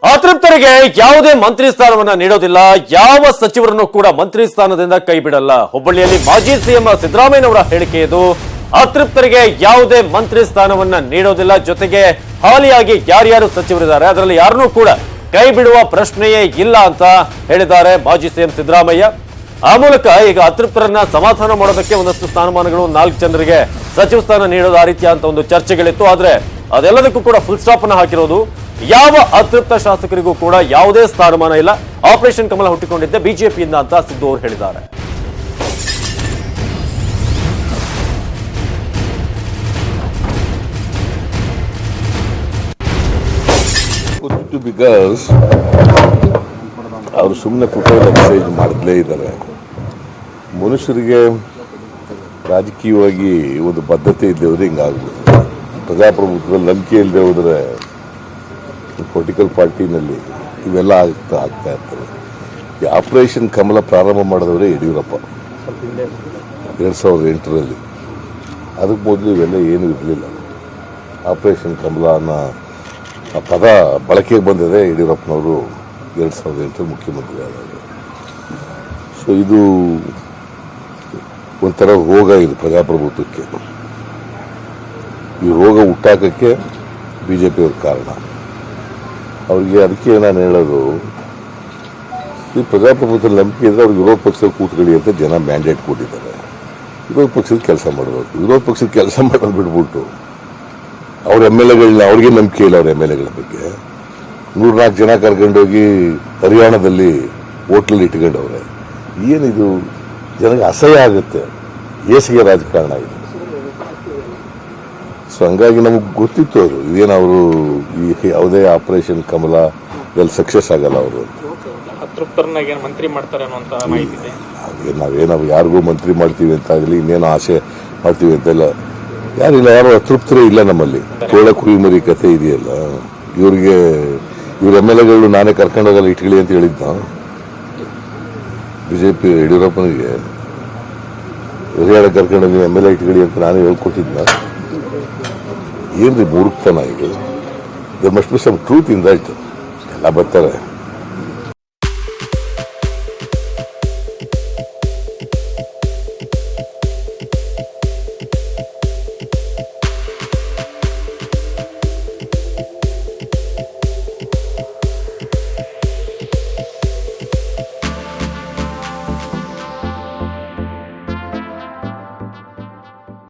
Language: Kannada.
ಅತೃಪ್ತರಿಗೆ ಯಾವುದೇ ಮಂತ್ರಿ ಸ್ಥಾನವನ್ನ ನೀಡೋದಿಲ್ಲ, ಯಾವ ಸಚಿವರನ್ನು ಕೂಡ ಮಂತ್ರಿ ಸ್ಥಾನದಿಂದ ಕೈ ಬಿಡಲ್ಲ. ಹುಬ್ಬಳ್ಳಿಯಲ್ಲಿ ಮಾಜಿ ಸಿಎಂ ಸಿದ್ದರಾಮಯ್ಯನವರ ಹೇಳಿಕೆ ಇದು. ಅತೃಪ್ತರಿಗೆ ಯಾವುದೇ ಮಂತ್ರಿ ಸ್ಥಾನವನ್ನ ನೀಡೋದಿಲ್ಲ, ಜೊತೆಗೆ ಹಾಲಿಯಾಗಿ ಯಾರ್ಯಾರು ಸಚಿವರಿದ್ದಾರೆ ಅದರಲ್ಲಿ ಯಾರನ್ನೂ ಕೂಡ ಕೈ ಬಿಡುವ ಪ್ರಶ್ನೆಯೇ ಇಲ್ಲ ಅಂತ ಹೇಳಿದ್ದಾರೆ ಮಾಜಿ ಸಿಎಂ ಸಿದ್ದರಾಮಯ್ಯ. ಆ ಮೂಲಕ ಈಗ ಅತೃಪ್ತರನ್ನ ಸಮಾಧಾನ ಮಾಡೋದಕ್ಕೆ ಒಂದಷ್ಟು ಸ್ಥಾನಮಾನಗಳು 4 ಜನರಿಗೆ ಸಚಿವ ಸ್ಥಾನ ನೀಡೋದು, ಆ ರೀತಿಯ ಅಂತ ಒಂದು ಚರ್ಚೆಗಳಿತ್ತು. ಆದ್ರೆ ಅದೆಲ್ಲದಕ್ಕೂ ಕೂಡ ಫುಲ್ ಸ್ಟಾಪ್ ಅನ್ನು ಹಾಕಿರೋದು. ಯಾವ ಅತೃಪ್ತ ಶಾಸಕರಿಗೂ ಕೂಡ ಯಾವುದೇ ಸ್ಥಾನಮಾನ ಇಲ್ಲ. ಆಪರೇಷನ್ ಕಮಲ ಹುಟ್ಟಿಕೊಂಡಿದ್ದೆ ಬಿಜೆಪಿಯಿಂದ ಅಂತ ಸಿದ್ದು ಅವರು ಹೇಳಿದ್ದಾರೆ. ಬಿಕಾಸ್ ಅವರು ಸುಮ್ಮನೆ ಫೋಟೋ ಎಕ್ಸೈಸ್ ಮಾಡಲೇ ಇದ್ದಾರೆ. ಮನುಷ್ಯರಿಗೆ ರಾಜಕೀಯವಾಗಿ ಒಂದು ಬದ್ಧತೆ ಇಲ್ಲದೆ ಹೋದ್ರೆ ಹಿಂಗಾಗ್ಬೋದು. ಪ್ರಜಾಪ್ರಭುತ್ವದಲ್ಲಿ ನಂಬಿಕೆ ಇಲ್ಲದೆ ಹೋದರೆ ಪೊಲಿಟಿಕಲ್ ಪಾರ್ಟಿನಲ್ಲಿ ಇವೆಲ್ಲ ಆಗ್ತಾ ಇರ್ತವೆ. ಈ ಆಪರೇಷನ್ ಕಮಲ ಪ್ರಾರಂಭ ಮಾಡಿದವರೇ ಯಡಿಯೂರಪ್ಪ 2008ರಲ್ಲಿ. ಅದಕ್ಕೆ ಮೊದಲು ಇವೆಲ್ಲ ಏನೂ ಇರಲಿಲ್ಲ. ಆಪರೇಷನ್ ಕಮಲ ಅನ್ನೋ ಆ ಪದ ಬಳಕೆಗೆ ಬಂದಿದೆ ಯಡಿಯೂರಪ್ಪನವರು 2008 ಮುಖ್ಯಮಂತ್ರಿ ಆದಾಗ. ಸೊ ಇದು ಒಂಥರ ರೋಗ ಇದು ಪ್ರಜಾಪ್ರಭುತ್ವಕ್ಕೆ. ಈ ರೋಗ ಹುಟ್ಟಾಕಕ್ಕೆ ಬಿಜೆಪಿಯವ್ರ ಕಾರಣ. ಅವ್ರಿಗೆ ಅದಕ್ಕೆ ನಾನು ಹೇಳೋದು, ಈ ಪ್ರಜಾಪ್ರಭುತ್ವ ನಂಬಿಕೆ ಇದ್ದರೆ ಅವ್ರಿಗೆ ವಿರೋಧ ಪಕ್ಷದ ಕೂತ್ಕೊಳ್ಳಿ ಅಂತ ಜನ ಮ್ಯಾಂಡೇಟ್ ಕೊಟ್ಟಿದ್ದಾರೆ. ವಿರೋಧ ಪಕ್ಷದ ಕೆಲಸ ಮಾಡಬೇಕು. ವಿರೋಧ ಪಕ್ಷದ ಕೆಲಸ ಮಾಡೋದು ಬಿಟ್ಬಿಟ್ಟು ಅವ್ರ MLAಗಳನ್ನ ಅವ್ರಿಗೆ ನಂಬಿಕೆ ಇಲ್ಲ. ಅವ್ರ MLAಗಳ ಬಗ್ಗೆ 104 ಜನ ಕರ್ಕೊಂಡೋಗಿ ಹರಿಯಾಣದಲ್ಲಿ ಹೋಟ್ಲಲ್ಲಿ ಇಟ್ಕೊಂಡವ್ರೆ. ಏನಿದು ಜನಕ್ಕೆ ಅಸಹ್ಯ ಆಗುತ್ತೆ. ಏಸಿಗೆ ರಾಜಕಾರಣ ಇದು. ಸೊ ಹಂಗಾಗಿ ನಮಗೆ ಗೊತ್ತಿತ್ತು ಅವರು ಇದೇನು ಅವರು ಈ ಯಾವುದೇ ಆಪರೇಷನ್ ಕಮಲ ಎಲ್ಲಿ ಸಕ್ಸಸ್ ಆಗಲ್ಲ ಅವರು. ಮಂತ್ರಿ ಮಾಡ್ತಾರೆ ಅನ್ನುವಂತ ಮಾಹಿತಿ ಇದೆ. ನಾವೇನೋ ಯಾರಿಗೂ ಮಂತ್ರಿ ಮಾಡ್ತೀವಿ ಅಂತ ಆಗಲಿ, ಇನ್ನೇನೋ ಆಸೆ ಮಾಡ್ತೀವಿ ಅಂತೆಲ್ಲ ಯಾರಿಲ್ಲ. ಯಾರು ಅತೃಪ್ತರೇ ಇಲ್ಲ ನಮ್ಮಲ್ಲಿ. ತೋಳ ಕುರಿಮರಿ ಕತೆ ಇದೆಯಲ್ಲ, ಇವ್ರ MLAಗಳು ನಾನೇ ಕರ್ಕೊಂಡೋಗಲ್ಲ ಇಟ್ಕೊಳ್ಳಿ ಅಂತ ಹೇಳಿದ್ದ ಬಿಜೆಪಿ ಯಡಿಯೂರಪ್ಪನಿಗೆ. ಹರಿಯಾಣ ಕರ್ಕೊಂಡೋಗಿ MLA ಇಟ್ಕೊಳ್ಳಿ ಅಂತ ನಾನೇ ಹೇಳ್ಕೊಟ್ಟಿದ್ದ. ಏನ್ರಿ ಮೂರ್ಖತನ ಇದು? There must be some truth in that. ಎಲ್ಲ ಬರ್ತಾರೆ.